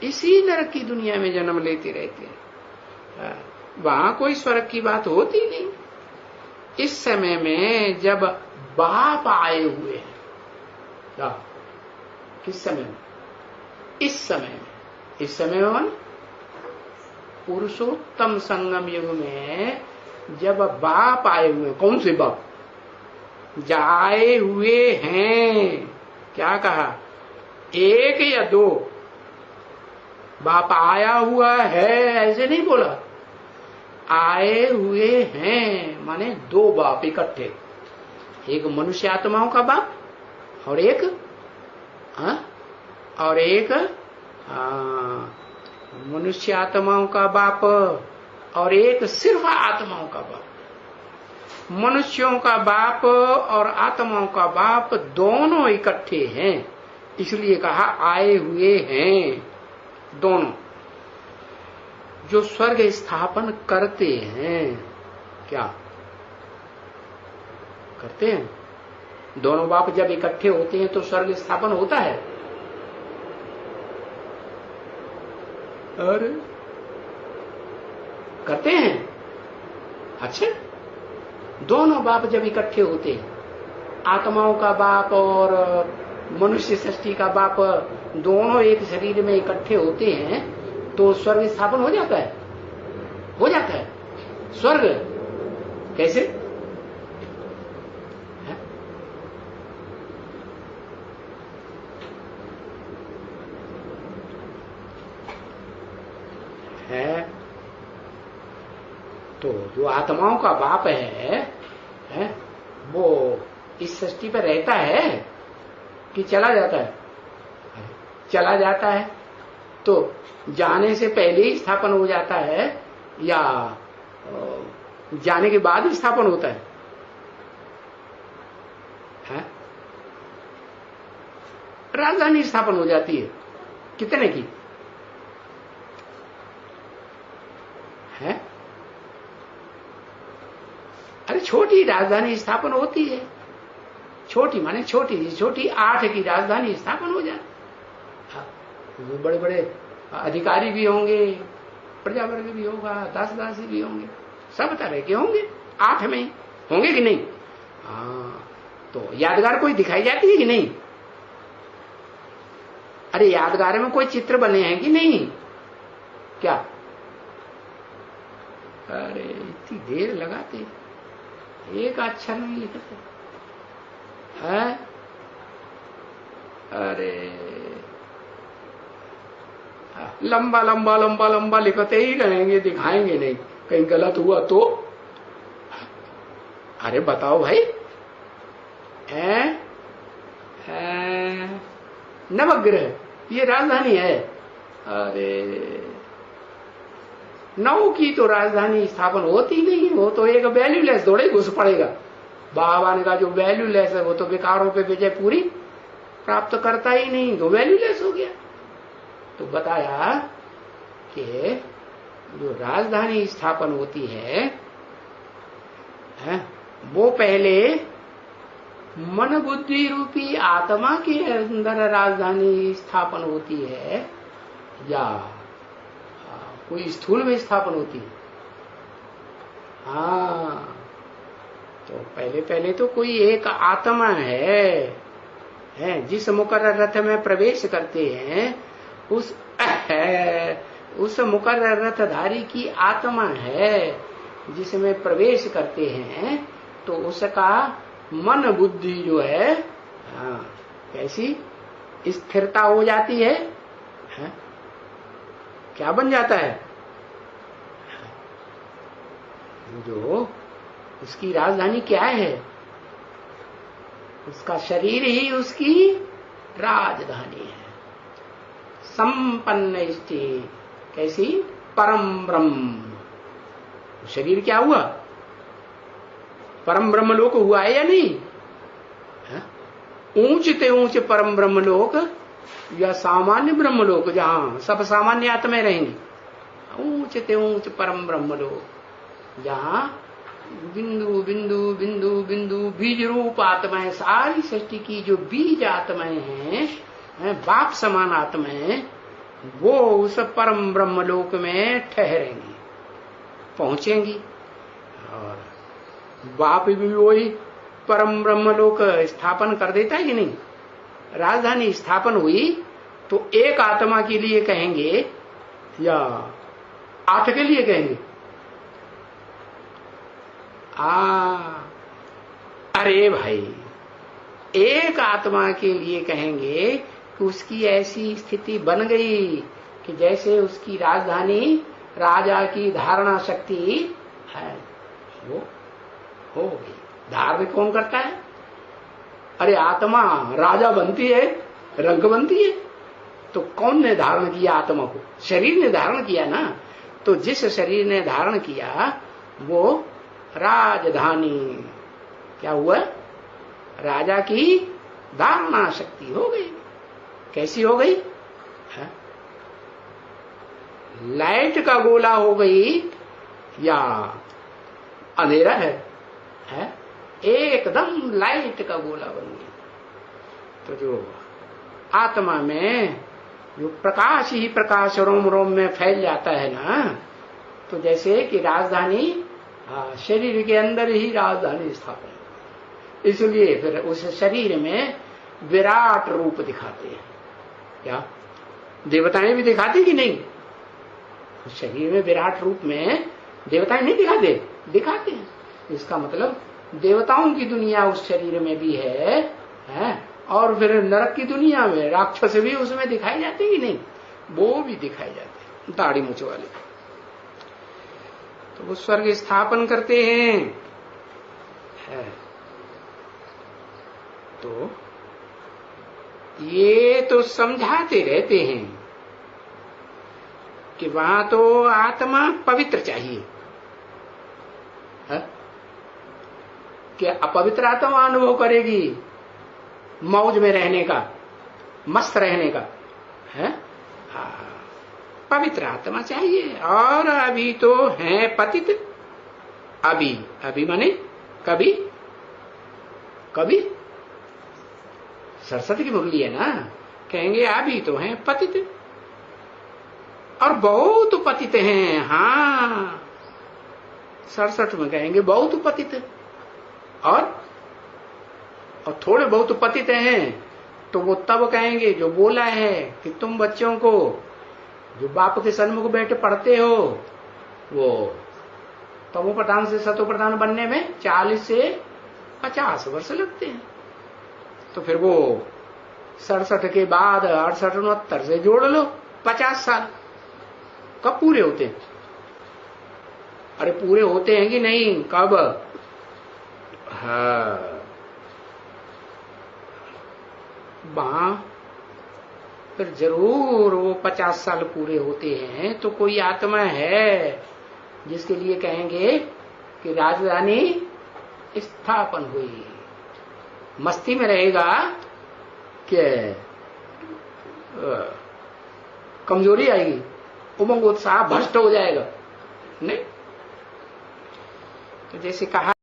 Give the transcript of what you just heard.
इसी नरक की दुनिया में जन्म लेते रहते हैं। वहां कोई स्वर्ग की बात होती नहीं। इस समय में जब बाप आए हुए हैं, किस समय में? इस समय में पुरुषोत्तम संगम युग में जब बाप आए हुए, कौन से बाप? जाए हुए हैं। क्या कहा? एक या दो? बाप आया हुआ है ऐसे नहीं बोला, आए हुए हैं माने दो बाप इकट्ठे। एक मनुष्य आत्माओं का बाप और एक मनुष्य आत्माओं का बाप और एक सिर्फ आत्माओं का बाप। मनुष्यों का बाप और आत्माओं का बाप दोनों इकट्ठे हैं, इसलिए कहा आए हुए हैं दोनों। जो स्वर्ग स्थापन करते हैं, क्या करते हैं? दोनों बाप जब इकट्ठे होते हैं तो स्वर्ग स्थापन होता है। और करते हैं। अच्छा, दोनों बाप जब इकट्ठे होते हैं, आत्माओं का बाप और मनुष्य सृष्टि का बाप दोनों एक शरीर में इकट्ठे होते हैं तो स्वर्ग स्थापन हो जाता है। हो जाता है स्वर्ग। कैसे? है तो जो आत्माओं का बाप है वो इस सृष्टि पर रहता है कि चला जाता है? चला जाता है। तो जाने से पहले ही स्थापन हो जाता है या जाने के बाद ही स्थापन होता है? राजधानी स्थापन हो जाती है। कितने की है? अरे छोटी राजधानी स्थापन होती है। छोटी माने छोटी 8 की राजधानी स्थापन हो जाए। बड़े बड़े अधिकारी भी होंगे, प्रजावर्ग भी होगा, दासी भी होंगे, सब तरह के होंगे, 8 में होंगे कि नहीं? तो यादगार कोई दिखाई जाती है कि नहीं? अरे यादगार में कोई चित्र बने हैं कि नहीं? क्या? अरे इतनी देर लगाते, एक अक्षर नहीं लिखते है। अरे लंबा लंबा लंबा लंबा लिखते ही रहेंगे, दिखाएंगे नहीं। कहीं गलत हुआ तो अरे बताओ भाई। नवग्रह ये राजधानी है। अरे 9 की तो राजधानी स्थापन होती नहीं। वो तो एक वैल्यूलेस थोड़े घुस पड़ेगा। बाबा ने कहा जो वैल्यूलेस है वो तो विकारों पे विजय पूरी प्राप्त करता ही नहीं, तो वैल्यूलेस हो गया। तो बताया कि जो राजधानी स्थापन होती है वो पहले मन बुद्धि रूपी आत्मा के अंदर राजधानी स्थापन होती है या कोई स्थूल में स्थापन होती है? तो पहले तो कोई एक आत्मा है जिस मुकर्रर रथ में प्रवेश करते हैं, उस मुकर्रर रथधारी की आत्मा है जिसमें प्रवेश करते हैं। तो उसका मन बुद्धि जो है कैसी स्थिरता हो जाती है? क्या बन जाता है? जो उसकी राजधानी क्या है? उसका शरीर ही उसकी राजधानी है। संपन्न स्थिति कैसी? परम ब्रह्म। शरीर क्या हुआ? परम ब्रह्म लोक हुआ है या नहीं? ऊंचते ऊंच परम ब्रह्म लोक या सामान्य ब्रह्म लोक जहां सब सामान्य आत्माएं रहेंगी? ऊंचते ऊंच परम ब्रह्म लोक जहां बिंदु बिंदु बिंदु बिंदु बीज रूप आत्माएं, सारी सृष्टि की जो बीज आत्माएं हैं, बाप समान आत्माएं, वो उस परम ब्रह्मलोक में ठहरेंगी, पहुंचेंगी। और बाप भी वही परम ब्रह्मलोक स्थापन कर देता है कि नहीं। राजधानी स्थापन हुई तो एक आत्मा के लिए कहेंगे या 8 के लिए कहेंगे? अरे भाई, एक आत्मा के लिए कहेंगे कि उसकी ऐसी स्थिति बन गई कि जैसे उसकी राजधानी राजा की धारणा शक्ति है, वो हो गई। धारण कौन करता है? अरे आत्मा राजा बनती है, रंग बनती है। तो कौन ने धारण किया आत्मा को? शरीर ने धारण किया ना। तो जिस शरीर ने धारण किया वो राजधानी क्या हुआ? राजा की धारणा शक्ति हो गई। कैसी हो गई? है? लाइट का गोला हो गई या अंधेरा है? एकदम लाइट का गोला बन गया। तो जो आत्मा में जो प्रकाश ही प्रकाश रोम रोम में फैल जाता है ना, तो जैसे कि राजधानी शरीर के अंदर ही राजधानी स्थापन। इसलिए फिर उस शरीर में विराट रूप दिखाते हैं। क्या देवताएं भी दिखाती कि नहीं? उस शरीर में विराट रूप में देवताएं नहीं दिखाते? दिखाते हैं। इसका मतलब देवताओं की दुनिया उस शरीर में भी है? और फिर नरक की दुनिया में राक्षस भी उसमें दिखाई जाते कि नहीं? वो भी दिखाई जाते, दाढ़ी मूछ वाले। तो वो स्वर्ग स्थापन करते हैं। तो ये तो समझाते रहते हैं कि वहां तो आत्मा पवित्र चाहिए। कि अपवित्र आत्मा अनुभव करेगी मौज में रहने का, मस्त रहने का है? पवित्र आत्मा चाहिए। और अभी तो है पतित। अभी माने कभी कभी सरस्वती की मुरली है ना, कहेंगे अभी तो है पतित और बहुत पतित हैं। हाँ, 67 में कहेंगे बहुत पतित और थोड़े बहुत पतित हैं। तो वो तब कहेंगे जो बोला है कि तुम बच्चों को जो बाप के सन्मुख बैठे पढ़ते हो, वो तमो प्रधान से सतो प्रधान बनने में 40 से 50 वर्ष लगते हैं। तो फिर वो 67 के बाद 68 69 से जोड़ लो 50 साल। कब पूरे होते हैं? अरे पूरे होते हैं कि नहीं? कब? हाँ, वहां फिर जरूर वो 50 साल पूरे होते हैं। तो कोई आत्मा है जिसके लिए कहेंगे कि राजधानी स्थापन हुई। मस्ती में रहेगा कि कमजोरी आएगी, उमंग उत्साह भ्रष्ट हो जाएगा? नहीं। तो जैसे कहा